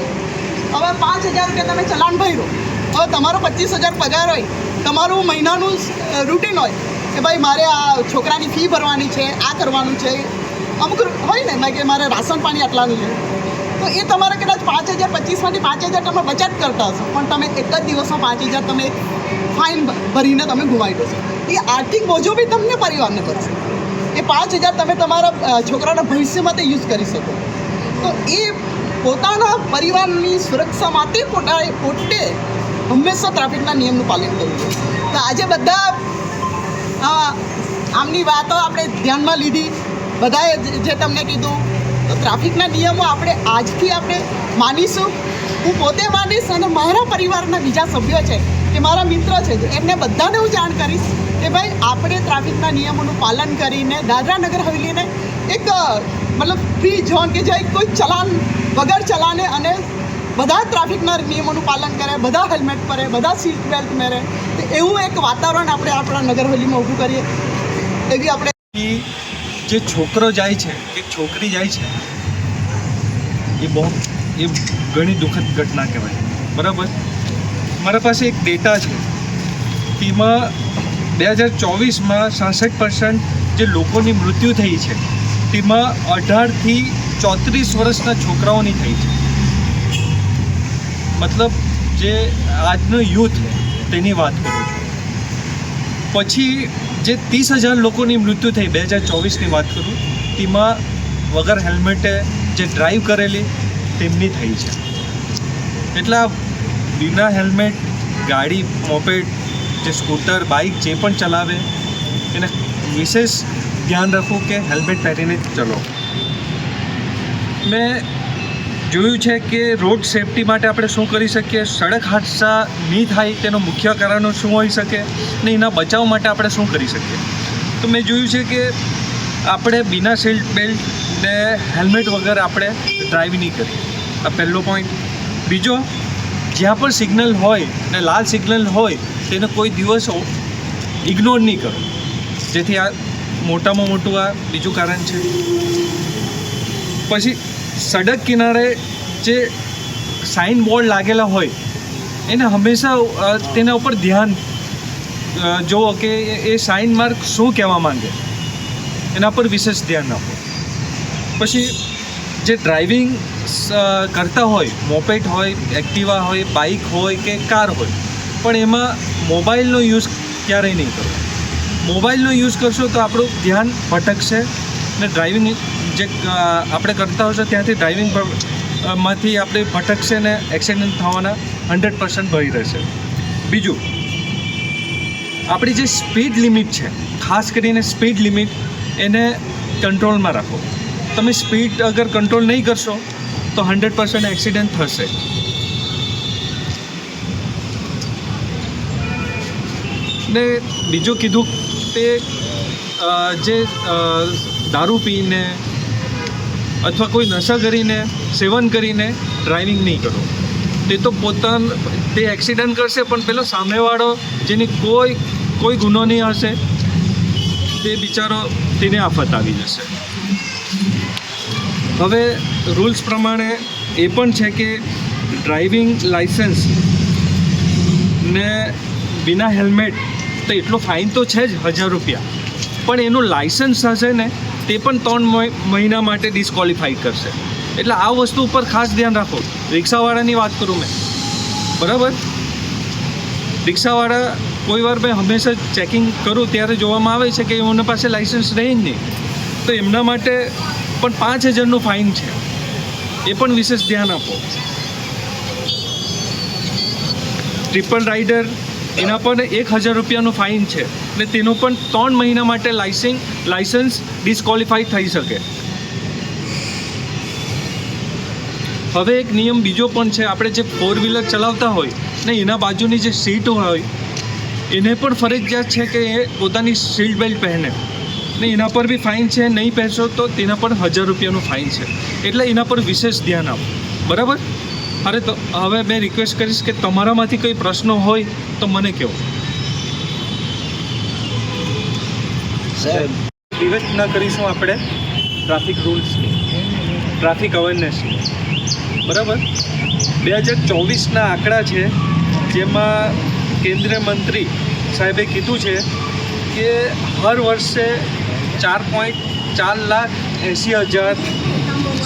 હવે 5,000 રૂપિયા તમે ચલાન ભર્યો, હવે તમારો 25,000 પગાર હોય, તમારું મહિનાનું રૂટીન હોય કે ભાઈ મારે આ છોકરાની ફી ભરવાની છે, આ કરવાનું છે, અમુક હોય ને કે મારે રાશન પાણી આટલાનું છે, તો એ તમારે કદાચ 5,000, 25,000માંથી 5,000 તમે બચત કરતા હશો, પણ તમે એક જ દિવસમાં 5,000 તમે ફાઇન ભરીને તમે ગુમાવી દો છો. એ આર્થિક બોજો બી તમને પરિવારને પડશે. એ 5,000 તમે તમારા છોકરાના ભવિષ્ય માટે યુઝ કરી શકો. તો એ પોતાના પરિવારની સુરક્ષા માટે પોતે હંમેશા ટ્રાફિકના નિયમનું પાલન કરવું જોઈએ. તો આજે બધા આમની વાતો આપણે ધ્યાનમાં લીધી, બધાએ જે તમને કીધું, તો ટ્રાફિકના નિયમો આપણે આજથી આપણે માનીશું. હું પોતે માનીશ અને મારા પરિવારના બીજા સભ્યો છે કે મારા મિત્ર છે એમને બધાને હું જાણ કરીશ કે ભાઈ આપણે ટ્રાફિકના નિયમોનું પાલન કરીને દાદરા નગર હવેલીને એક મતલબ ફ્રી ઝોન કે જ્યાં કોઈ ચલાન વગર ચલાને અને બધા ટ્રાફિકના નિયમોનું પાલન કરે, બધા હેલ્મેટ પહેરે, બધા સીટ બેલ્ટ પહેરે, તો એવું એક વાતાવરણ આપણે આપણા નગર હવેલીમાં ઊભું કરીએ એવી આપણે.
જે છોકરો જાય છે કે છોકરી જાય છે એ ઘણી દુઃખદ ઘટના કહેવાય. બરાબર, મારા પાસે એક ડેટા છે, તેમાં 2024માં 66% જે લોકોની મૃત્યુ થઈ છે તેમાં 18થી 34 વર્ષના છોકરાઓની થઈ છે. મતલબ જે આજનો યુથ તેની વાત કરું છું. પછી જે 30,000 લોકોની મૃત્યુ થઈ 2024ની વાત કરું, તેમાં વગર હેલ્મેટે જે ડ્રાઈવ કરેલી તેમની થઈ છે. એટલે વિના હેલ્મેટ ગાડી, મોપેડ, જે સ્કૂટર, બાઇક જે પણ ચલાવે એને વિશેષ ધ્યાન રાખવું કે હેલ્મેટ પહેરીને જ ચલો. મેં જોયું છે કે રોડ સેફટી માટે આપણે શું કરી શકીએ, સડક હાદસા નહીં થાય તેનો મુખ્ય કારણો શું હોઈ શકે ને એના બચાવ માટે આપણે શું કરી શકીએ. તો મેં જોયું છે કે આપણે બિના સીટ બેલ્ટ ને હેલ્મેટ વગર આપણે ડ્રાઈવ નહીં કરીએ. આ પહેલો પોઈન્ટ. બીજો, જ્યાં પણ સિગ્નલ હોય ને લાલ સિગ્નલ હોય તેને કોઈ દિવસ ઇગ્નોર નહીં કરો, જેથી આ મોટામાં મોટું આ બીજું કારણ છે. પછી સડક કિનારે જે સાઇન બોર્ડ લાગેલા હોય એને હંમેશા તેના ઉપર ધ્યાન જુઓ કે એ સાઇન માર્ક શું કહેવા માંગે, એના પર વિશેષ ધ્યાન આપો. પછી જે ડ્રાઇવિંગ કરતા હોય, મોપેડ હોય, એક્ટિવા હોય, બાઇક હોય કે કાર હોય, પણ એમાં મોબાઈલનો યુઝ ક્યારેય નહીં કરો. મોબાઈલનો યુઝ કરશો તો આપણું ધ્યાન ભટકશે ને ડ્રાઇવિંગ જે આપણે કરતા હોઈશું ત્યાંથી ડ્રાઇવિંગ માંથી આપણે ભટકશે ને એક્સિડન્ટ થવાના 100% ભય રહેશે. બીજું, આપણી જે સ્પીડ લિમિટ છે, ખાસ કરીને સ્પીડ લિમિટ એને કંટ્રોલમાં રાખો. તમે સ્પીડ અગર કંટ્રોલ નહીં કરશો તો 100% એક્સિડન્ટ થશે. ને બીજું કીધું તે જે દારૂ પીને અથવા કોઈ નશા કરીને સેવન કરીને ડ્રાઇવિંગ નહીં કરો. તે તો તે એક્સિડન્ટ કરશે પણ પેલો સામેવાળો જેની કોઈ ગુનો નહીં હશે તે બિચારો તેને આફત આવી જશે. હવે રૂલ્સ પ્રમાણે એ પણ છે કે ડ્રાઇવિંગ લાઇસન્સ ને બિના હેલ્મેટ તો એટલો ફાઇન તો છે જ 1000 રૂપિયા, પણ એનું લાઇસન્સ હશે ને તે પણ 3 મહિના માટે ડિસ્કોલિફાઈડ કરશે. એટલે આ વસ્તુ ઉપર ખાસ ધ્યાન રાખો. રિક્ષાવાળાની વાત કરું મેં, બરાબર, રિક્ષાવાળા કોઈ વાર મેં હંમેશા ચેકિંગ કરું ત્યારે જોવામાં આવે છે કે એમના પાસે લાઇસન્સ રહે જ નહીં, તો એમના માટે પણ 5000નું ફાઇન છે, એ પણ વિશેષ ધ્યાન આપો. ટ્રિપલ રાઇડર એના પણ 1000 રૂપિયાનું ફાઇન છે ને તેનું પણ 3 મહિના માટે લાઇસન્સ ડિસ્કોલિફાઈડ થઈ શકે. હવે એક નિયમ બીજો પણ છે, આપણે જે 4 વ્હીલર ચલાવતા હોય ને એના બાજુની જે સીટ હોય એને પણ ફરજિયાત છે કે એ પોતાની સીટ બેલ્ટ પહેરે ને એના પર બી ફાઇન છે. નહીં પહેરશો તો તેના પર 1000 રૂપિયાનું ફાઇન છે. એટલે એના પર વિશેષ ધ્યાન આપો, બરાબર. અરે તો હવે મેં રિક્વેસ્ટ કરીશ કે તમારામાંથી કોઈ પ્રશ્નો હોય તો મને કહો. વિવેચના કરીશું આપણે ટ્રાફિક રૂલ્સની, ટ્રાફિક અવેરનેસની, બરાબર. 2024ના આંકડા છે જેમાં કેન્દ્રીય મંત્રી સાહેબે કીધું છે કે હર વર્ષે 4.480,000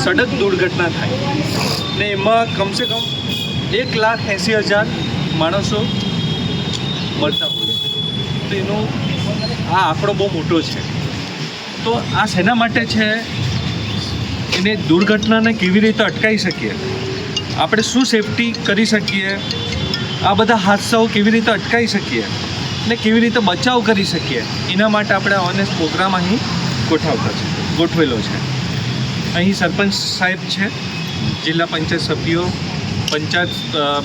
સડક દુર્ઘટના થાય ને એમાં કમસે કમ 1,80,000 માણસો મરતા હોય. તો એનો આ આંકડો બહુ મોટો છે. તો આ શેના માટે છે, એને દુર્ઘટનાને કેવી રીતે અટકાવી શકીએ, આપણે શું સેફટી કરી શકીએ, આ બધા હાદસાઓ કેવી રીતે અટકાવી શકીએ ને કેવી રીતે બચાવ કરી શકીએ, એના માટે આપણે અવેરનેસ પ્રોગ્રામ અહીં ગોઠવેલો છે. અહીં સરપંચ સાહેબ છે, જિલ્લા પંચાયત સભ્યો, પંચાયત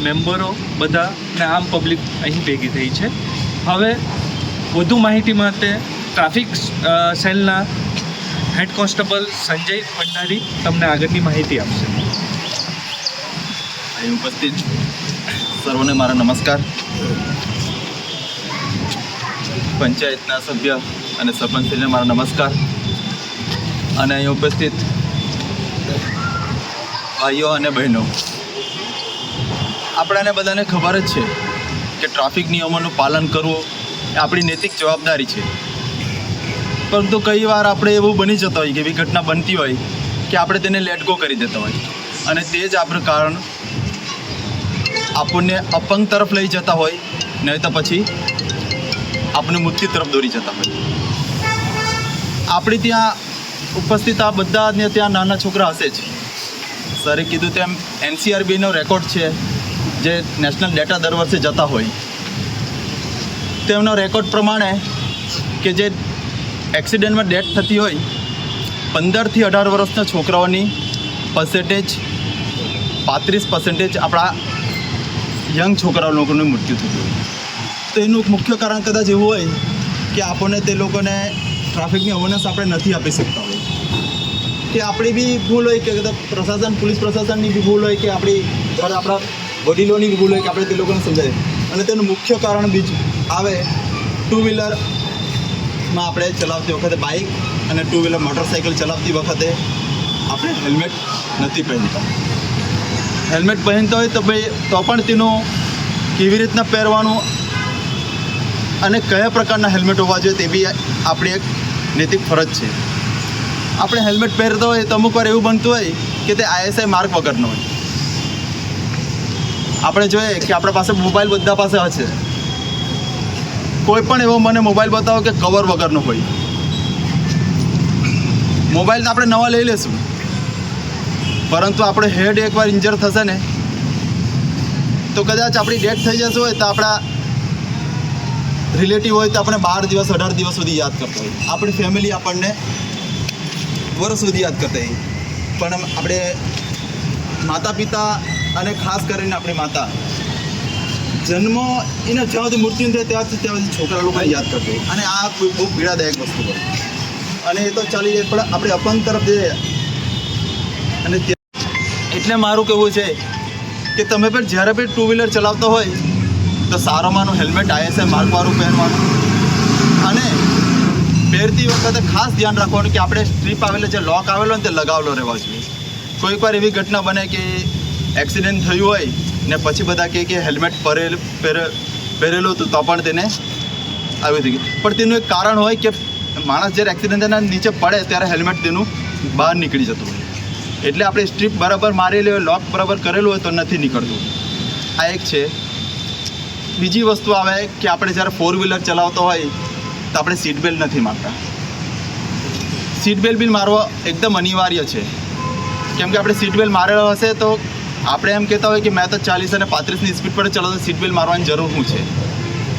મેમ્બરો બધા ને આમ પબ્લિક અહીં ભેગી થઈ છે. હવે વધુ માહિતી માટે ટ્રાફિક સેલના હેડ કોન્સ્ટેબલ સંજય ભંડારી તમને આગળની માહિતી આપશે.
અહીં ઉપસ્થિત સર્વોને મારા નમસ્કાર. પંચાયતના સભ્ય અને સરપંચશ્રીને મારા નમસ્કાર. અને અહીં ઉપસ્થિત ભાઈઓ અને બહેનો, આપણાને બધાને ખબર જ છે કે ટ્રાફિક નિયમોનું પાલન કરવું એ આપણી નૈતિક જવાબદારી છે. પરંતુ કઈ વાર આપણે એવું બની જતા હોય કે એવી ઘટના બનતી હોય કે આપણે તેને લેટ ગો કરી દેતા હોય અને તે જ આપણું કારણ આપણને અપંગ તરફ લઈ જતા હોય, નહીં તો પછી આપણને મૃત્યુ તરફ દોરી જતા હોય. આપણે ત્યાં ઉપસ્થિત આ બધાને ત્યાં નાના છોકરા હશે જ. સરે કીધું તેમ NCRBનો રેકોર્ડ છે જે નેશનલ ડેટા દર વર્ષે જતા હોય, તેમનો રેકોર્ડ પ્રમાણે કે જે એક્સિડન્ટમાં ડેથ થતી હોય 15 થી 18 વર્ષના છોકરાઓની પર્સેન્ટેજ 35% આપણા યંગ છોકરા લોકોનું મૃત્યુ થતું હોય. તો એનું મુખ્ય કારણ કદાચ એવું હોય કે આપણને તે લોકોને ટ્રાફિકની અવેરનેસ આપણે નથી આપી શકતા હોય, કે આપણી બી ભૂલ હોય, કે કદાચ પ્રશાસન પોલીસ પ્રશાસનની બી ભૂલ હોય, કે આપણા વડીલોની બી ભૂલ હોય કે આપણે તે લોકોને સમજાવીએ. અને તેનું મુખ્ય કારણ બીજું આવે 2 વ્હીલરમાં આપણે ચલાવતી વખતે, બાઇક અને 2 વ્હીલર મોટરસાઇકલ ચલાવતી વખતે આપણે હેલ્મેટ નથી પહેરતા. હેલ્મેટ પહેરતા હોય તો પણ તેનું કેવી રીતના પહેરવાનું અને કયા પ્રકારના હેલ્મેટ હોવા જોઈએ તે બી આપણી એક નૈતિક ફરજ છે. આપણે હેલ્મેટ પહેરતા હોય તો અમુક વાર એવું બનતું હોય કે તે ISI માર્ક વગરનો હોય. આપણે જોઈએ કે આપણા પાસે મોબાઈલ બધા પાસે હશે, કોઈ પણ એવો મને મોબાઈલ બતાવો કે કવર વગરનો હોય. મોબાઈલ તો આપણે નવા લઈ લેશું, પરંતુ આપણે હેડ એકવાર ઇન્જર થશે ને તો કદાચ આપણી ડેથ થઈ જશે હોય તો આપણા રિલેટિવ હોય તો આપણે 12 દિવસ 18 દિવસ સુધી યાદ કરતા હોય, આપણી ફેમિલી આપણને વર્ષ સુધી યાદ કરતા હોય. પણ આપણે માતા પિતા અને ખાસ કરીને આપણી માતા જન્મ એને જ્યાં સુધી મૃત્યુ થાય ત્યાં સુધી છોકરા લોકોને યાદ કરતા હોય. અને આ કોઈ બહુ પીડાદાયક વસ્તુ હોય. અને એ તો ચાલી જાય, પણ આપણે અપંગ તરફ જઈએ. અને એટલે મારું કહેવું છે કે તમે પણ જ્યારે પણ 2 વ્હીલર ચલાવતા હોય તો સારામાંનું હેલ્મેટ ISI માર્કવાળું પહેરવાનું. અને પહેરતી વખતે ખાસ ધ્યાન રાખવાનું કે આપણે સ્ટ્રીપ આવેલો જે લોક આવેલો ને તે લગાવેલો રહેવા જોઈએ. કોઈક વાર એવી ઘટના બને કે એક્સિડન્ટ થયું હોય ને પછી બધા કહે કે હેલ્મેટ પહેરેલું હતું તો પણ તેને આવી થઈ ગયું. પણ તેનું એક કારણ હોય કે માણસ જ્યારે એક્સિડન્ટના નીચે પડે ત્યારે હેલ્મેટ તેનું બહાર નીકળી જતું હોય. એટલે આપણે સ્ટ્રીપ બરાબર મારેલી હોય, લોક બરાબર કરેલું હોય તો નથી નીકળતું. આ એક છે. બીજી વસ્તુ આવે કે આપણે જ્યારે 4 વ્હીલર ચલાવતો હોય તો આપણે સીટ બેલ્ટ નથી મારતા. સીટ બેલ્ટ બી મારવો એકદમ અનિવાર્ય છે, કેમ કે આપણે સીટ બેલ્ટ મારેલો હશે તો આપણે એમ કહેતા હોય કે મેં તો 40 અને 35ની સ્પીડ પર ચલાવતો, સીટ બેલ્ટ મારવાની જરૂર શું છે?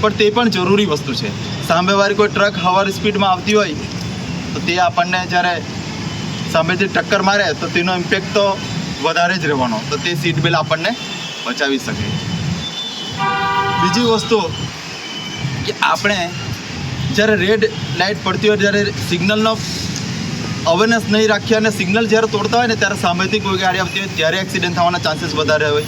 પણ તે પણ જરૂરી વસ્તુ છે. સામેવાળી કોઈ ટ્રક હવાર સ્પીડમાં આવતી હોય તો તે આપણને જ્યારે સામેથી ટક્કર મારે તો તેનો ઇમ્પેક્ટ તો વધારે જ રહેવાનો, તો તે સીટ બેલ્ટ આપણને બચાવી શકે. બીજી વસ્તુ કે આપણે જ્યારે રેડ લાઇટ પડતી હોય ત્યારે સિગ્નલનો અવેરનેસ નહીં રાખીએ અને સિગ્નલ જ્યારે તોડતા હોય ને ત્યારે સામેથી કોઈ ગાડી આવતી હોય ત્યારે એક્સિડન્ટ થવાના ચાન્સીસ વધારે હોય.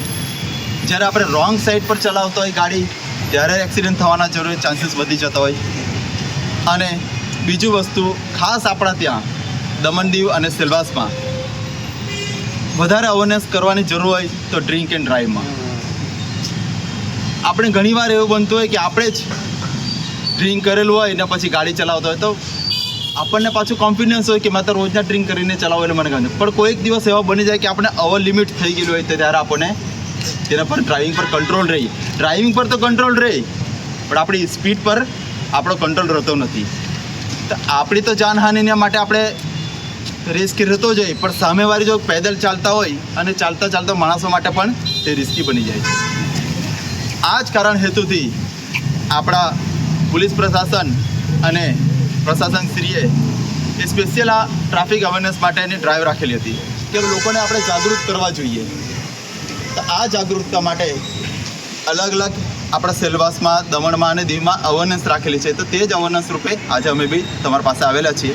જ્યારે આપણે રોંગ સાઈડ પર ચલાવતા હોય ગાડી ત્યારે એક્સિડન્ટ થવાના જરૂર ચાન્સીસ વધી જતા હોય. અને બીજું વસ્તુ ખાસ આપણા ત્યાં દમણ દીવ અને સેલવાસમાં વધારે અવેરનેસ કરવાની જરૂર હોય તો ડ્રિંક એન્ડ ડ્રાઈવમાં. આપણે ઘણીવાર એવું બનતું હોય કે આપણે જ ડ્રિંક કરેલું હોય ને પછી ગાડી ચલાવતો હોય તો આપણને પાછું કોન્ફિડન્સ હોય કે મેં તો રોજના ડ્રિંક કરીને ચલાવું એટલે મને ગમે. પણ કોઈક દિવસ એવા બની જાય કે આપણે ઓવર લિમિટ થઈ ગયેલું હોય તો ત્યારે આપણને તેના પર ડ્રાઇવિંગ પર કંટ્રોલ રહી. ડ્રાઇવિંગ પર તો કંટ્રોલ રહે પણ આપણી સ્પીડ પર આપણો કંટ્રોલ રહેતો નથી. તો આપણી તો જાનહાનિના માટે આપણે રિસ્કી રહેતો જ હોય, પણ સામેવાળી જો પેદલ ચાલતા હોય અને ચાલતા ચાલતા માણસો માટે પણ તે રિસ્કી બની જાય છે. આ જ કારણ હેતુથી આપણા પોલીસ પ્રશાસન અને પ્રશાસનશ્રીએ એ સ્પેશિયલ આ ટ્રાફિક અવેરનેસ માટેની ડ્રાઈવ રાખેલી હતી કે લોકોને આપણે જાગૃત કરવા જોઈએ. તો આ જાગૃતતા માટે અલગ અલગ આપણા સેલવાસમાં, દમણમાં અને દીવમાં અવેરનેસ રાખેલી છે. તો તે જ અવેરનેસ રૂપે આજે અમે બી તમારી પાસે આવેલા છીએ.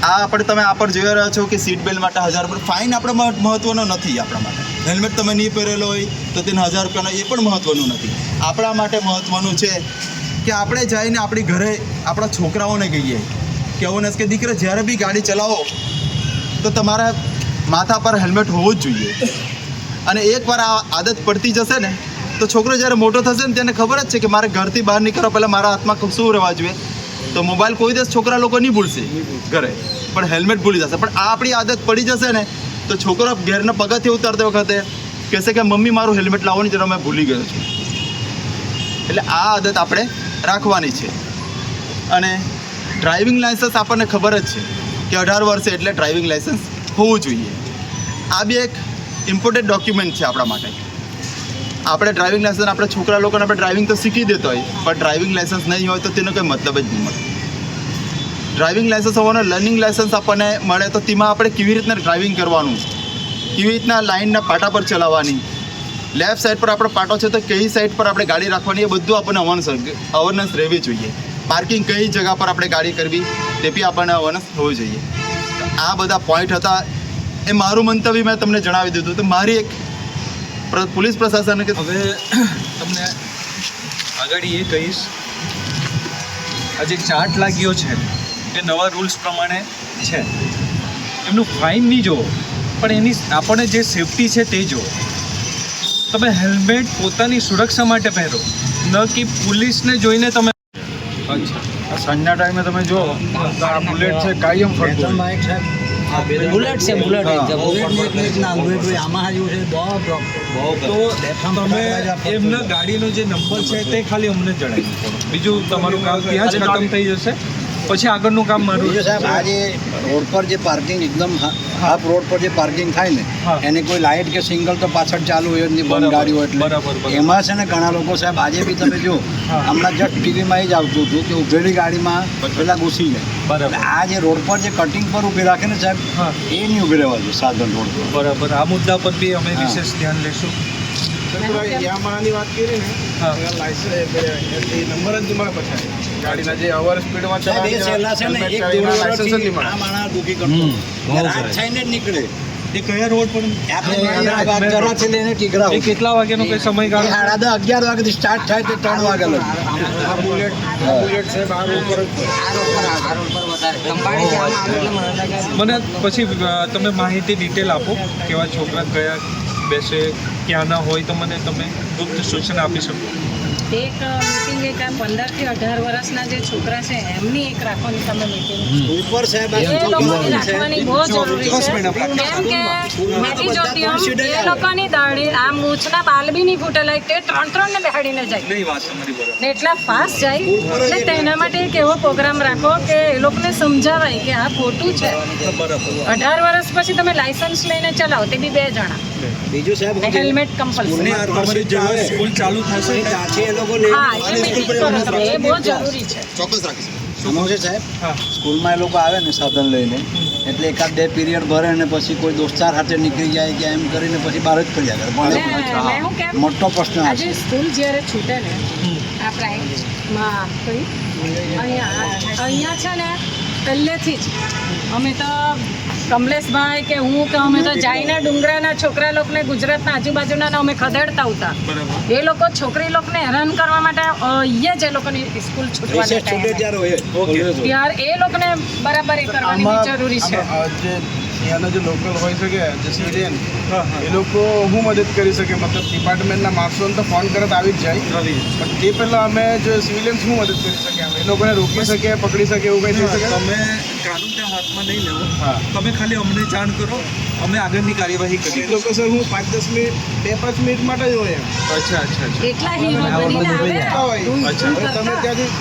આ આપણે તમે આ પર જોઈ રહ્યા છો કે સીટ બેલ્ટ માટે 1000 રૂપિયા ફાઇન આપણે મહત્ત્વનો નથી. આપણા માટે હેલ્મેટ તમે નહીં પહેરેલો હોય તો તેને 1000 રૂપિયાનો એ પણ મહત્ત્વનું નથી. આપણા માટે મહત્ત્વનું છે કે આપણે જઈને આપણી ઘરે આપણા છોકરાઓને કહીએ કે અવેરનેસ કે દીકરા જ્યારે બી ગાડી ચલાવો તો તમારા માથા પર હેલ્મેટ હોવું જ જોઈએ. અને એકવાર આ આદત પડતી જશે ને તો છોકરો જ્યારે મોટો થશે ને તેને ખબર જ છે કે મારે ઘરથી બહાર નીકળવા પહેલાં મારા હાથમાં શું રહેવા જોઈએ. તો મોબાઈલ કોઈ દિવસ છોકરા લોકો નહીં ભૂલશે ઘરે, પણ હેલ્મેટ ભૂલી જશે. પણ આ આપણી આદત પડી જશે ને તો છોકરો ઘેરના પગથિયે ઉતરતી વખતે કહેશે કે મમ્મી મારું હેલ્મેટ લાવવાની જરા મેં ભૂલી ગયો છું. એટલે આ આદત આપણે રાખવાની છે. અને ડ્રાઇવિંગ લાઇસન્સ આપણને ખબર જ છે કે 18 વર્ષે એટલે ડ્રાઇવિંગ લાઇસન્સ હોવું જોઈએ. આ બી એક ઇમ્પોર્ટન્ટ ડોક્યુમેન્ટ છે આપણા માટે. આપણે ડ્રાઇવિંગ લાઇસન્સ આપણે છોકરા લોકોને આપણે ડ્રાઇવિંગ તો શીખી દેતો હોય, પણ ડ્રાઇવિંગ લાઇસન્સ નહીં હોય તો તેનો કંઈ મતલબ જ નહીં મળે. ડ્રાઇવિંગ લાઇસન્સ હોવાનો લર્નિંગ લાઇસન્સ આપણને મળે તો તેમાં આપણે કેવી રીતના ડ્રાઇવિંગ કરવાનું કેવી રીતના લાઇનના પાટા પર ચલાવવાની, લેફ્ટ સાઈડ પર આપણો પાટો છે તો કઈ સાઈડ પર આપણે ગાડી રાખવાની, એ બધું આપણને અવેરનેસ રહેવી જોઈએ. પાર્કિંગ કઈ જગ્યા પર આપણે ગાડી કરવી તે બી આપણને અવેરનેસ હોવી જોઈએ. આ બધા પોઈન્ટ હતા. એ મારું મંતવ્ય મેં તમને જણાવી દીધું. તો મારી એક પોલીસ પ્રશાસન કે
હવે તમને આગળ એ કહીશ, આ જે ચાર્ટ લાગ્યો છે એ નવા રૂલ્સ પ્રમાણે છે. એમનું ફાઇન નહીં જુઓ, પણ એની આપણને જે સેફટી છે તે જુઓ. તમે હેલ્મેટ પોતાની સુરક્ષા માટે પહેરો, ન કે પોલીસને જોઈને તમે.
અચ્છા, સાંજના ટાઈમે તમે જો તો આ બુલેટ છે કાયમ ફરતો હોય.
બુલેટ છે, બુલેટ આમાં આવ્યું છે બહુ.
તો તમે એમના ગાડીનો જે નંબર છે તે ખાલી અમને જણાવી દો. બીજું તમારું કામ ત્યાં જ ખતમ થઈ જશે. પછી આગળનું કામ મારું.
સાહેબ, આ જે રોડ પર જે પાર્કિંગ એકદમ હાફ રોડ પર જે પાર્કિંગ થાય ને, એને કોઈ લાઇટ કે સિંગલ તો પાછળ ચાલુ હોય જ નહીં, બંધ ગાડી હોય એટલે એમાં છે ને ઘણા લોકો સાહેબ આજે બી તમે જો હમણાં જસ્ટ ટીવીમાં જ આવતું હતું કે ઉભેલી ગાડીમાં પેલા ઘૂસી જાય. આ જે રોડ પર જે કટિંગ પર ઊભી રાખે ને સાહેબ, એ નહીં ઊભી રહેવા જોઈએ સાધન રોડ પર.
બરાબર, આ મુદ્દા પર બી અમે વિશેષ ધ્યાન લેશું.
યામાહાની વાત કરી ને, લાયસન્સ નંબર જ તમારે પછી ગાડીના જે ઓવર સ્પીડમાં
કયા રોડ પર કેટલા વાગ્યાનો કઈ સમયગાળો?
11:30 વાગ્યાથી સ્ટાર્ટ થાય તો 3 વાગ્યા લગી.
મને પછી તમે માહિતી ડિટેલ આપો, કેવા છોકરા કયા બેસે, ક્યાં ના હોય, તો મને તમે ગુપ્ત સૂચના આપી શકો.
એક મીટિંગ એક 15 થી 18 વર્ષના જે છોકરા છે એમની એક રાખવાની તમે મીટિંગ
ઉપર સાહેબ
એ લોકોની રાખવાની બહુ જરૂરી છે. કેમ કે મેથી જોતી એ લોકોની દાઢી આ મૂછના બાલ બી નહીં ફૂટેલા, તે 3 ને બેહાડીને જાય.
નહીં, વાત તમારી બરાબર.
ને એટલા ફાસ્ટ જાય એટલે તેના માટે એક એવો પ્રોગ્રામ રાખો કે એ લોકોને સમજાવાય કે આ ખોટું છે. 18 વર્ષ પછી તમે લાયસન્સ લઈને ચલાવો, તે બી 2 જણા.
બીજું સાહેબ
હેલ્મેટ કમ્પલસરી.
તમારી જે સ્કૂલ ચાલુ થશે
ત્યાંથી એ લોકો
હા, એ meeting કરો તમે, એ બહુ જરૂરી છે.
ચોક્કસ રાખીશું. આમાં છે સાહેબ, સ્કૂલમાં એ લોકો આવે ને સાધન લઈને, એટલે 1-2 પીરિયડ ભરે ને પછી કોઈ દોસ્તાર સાથે નીકળી જાય કે એમ કરીને પછી બહાર જ પડ્યા કરે. મોટો પ્રશ્ન
આજે સ્કૂલ જ્યારે છૂટે ને આ પ્રાઇવેટમાં અહીંયા છે ને પહેલેથી જ અમે તો કમલેશભાઈ કે હું કે અમે તો જઈને ડુંગરાના છોકરા લોકોને ગુજરાતના આજુબાજુના અમે ખદેડતા હતા. એ લોકો છોકરી લોકોને હેરાન કરવા માટે અહીંયા જ એ લોકોની સ્કૂલ છૂટવાની ત્યારે એ લોકોને બરાબર એ કરવાની જરૂરી છે.
ત્યાંના જે લોકલ હોય શકે જે સિવિલિયન એ લોકો હું મદદ કરી શકે, મતલબ ડિપાર્ટમેન્ટના માણસોને તો ફોન કરત આવી જ જાય, પણ તે પહેલાં અમે જો સિવિલિયન્સ શું મદદ કરી શકીએ, એ લોકોને રોકી શકીએ, પકડી શકીએ, એવું કંઈ થઈ શકે.
તમે કાનૂન ત્યાં હાથમાં નહીં લેવો, તમે ખાલી અમને જાણ કરો, અમે આગળની કાર્યવાહી કરીએ.
લોકો સર હું 5-10 મિનિટ 2-5 મિનિટ માટે જ હોય એમ.
અચ્છા.
એટલા હીરો બનીને આવે.
તમે ત્યાંથી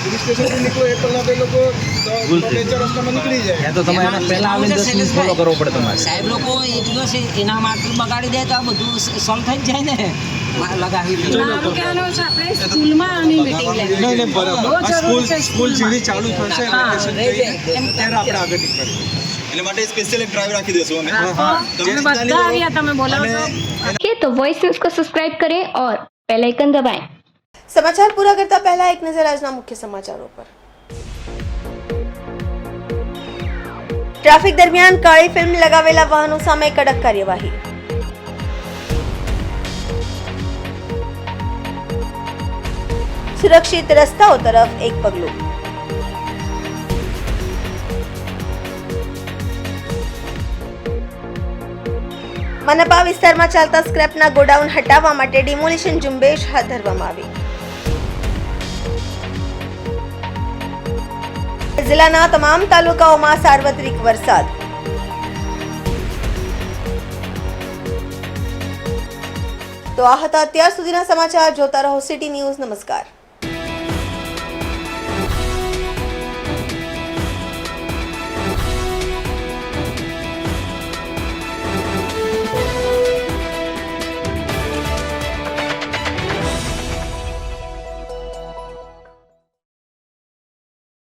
પોલીસ સ્ટેશનથી નીકળો એ પહેલાં તો એ લોકો રસ્તામાં નીકળી જાય.
તો તમે એને પહેલા આવીને ફોલો કરવો પડે તમારે.
સાહેબ લોકો એક દિવસ એના માટે બગાડી દે તો આ બધું સોલ્વ થઈ જ જાય ને.
મારું કહેવાનું છે આપણે સ્કૂલમાં આની મીટિંગ લેવી.
નહીં, બરાબર. સ્કૂલ જેવી ચાલુ થશે ત્યારે આપણે આગળ નીકળીએ.
એટલે માટે સ્પેશિયલ એક ડ્રાઈવ રાખી દેશું અમે.
તમે બધા આવ્યા, તમે બોલાવો
तो वॉइस न्यूज को सब्सक्राइब करें और बेल आइकन दबाएं।
સમાચાર પૂરા કરતા પહેલા એક નજર આજના મુખ્ય સમાચારો પર. ટ્રાફિક દરમિયાન કાળી ફિલ્મ લગાવેલા વાહનો સામે કડક કાર્યવાહી. સુરક્ષિત રસ્તાઓ તરફ એક પગલું. મનપા વિસ્તારમાં ચાલતા સ્ક્રેપના ગોડાઉન હટાવવા માટે ડિમોલિશન ઝુંબેશ હાથ ધરવામાં આવી. જિલ્લાના તમામ તાલુકાઓમાં સાર્વત્રિક વરસાદ. તો આ હતા અત્યાર સુધીના સમાચાર. જોતા રહો સિટી ન્યૂઝ. નમસ્કાર.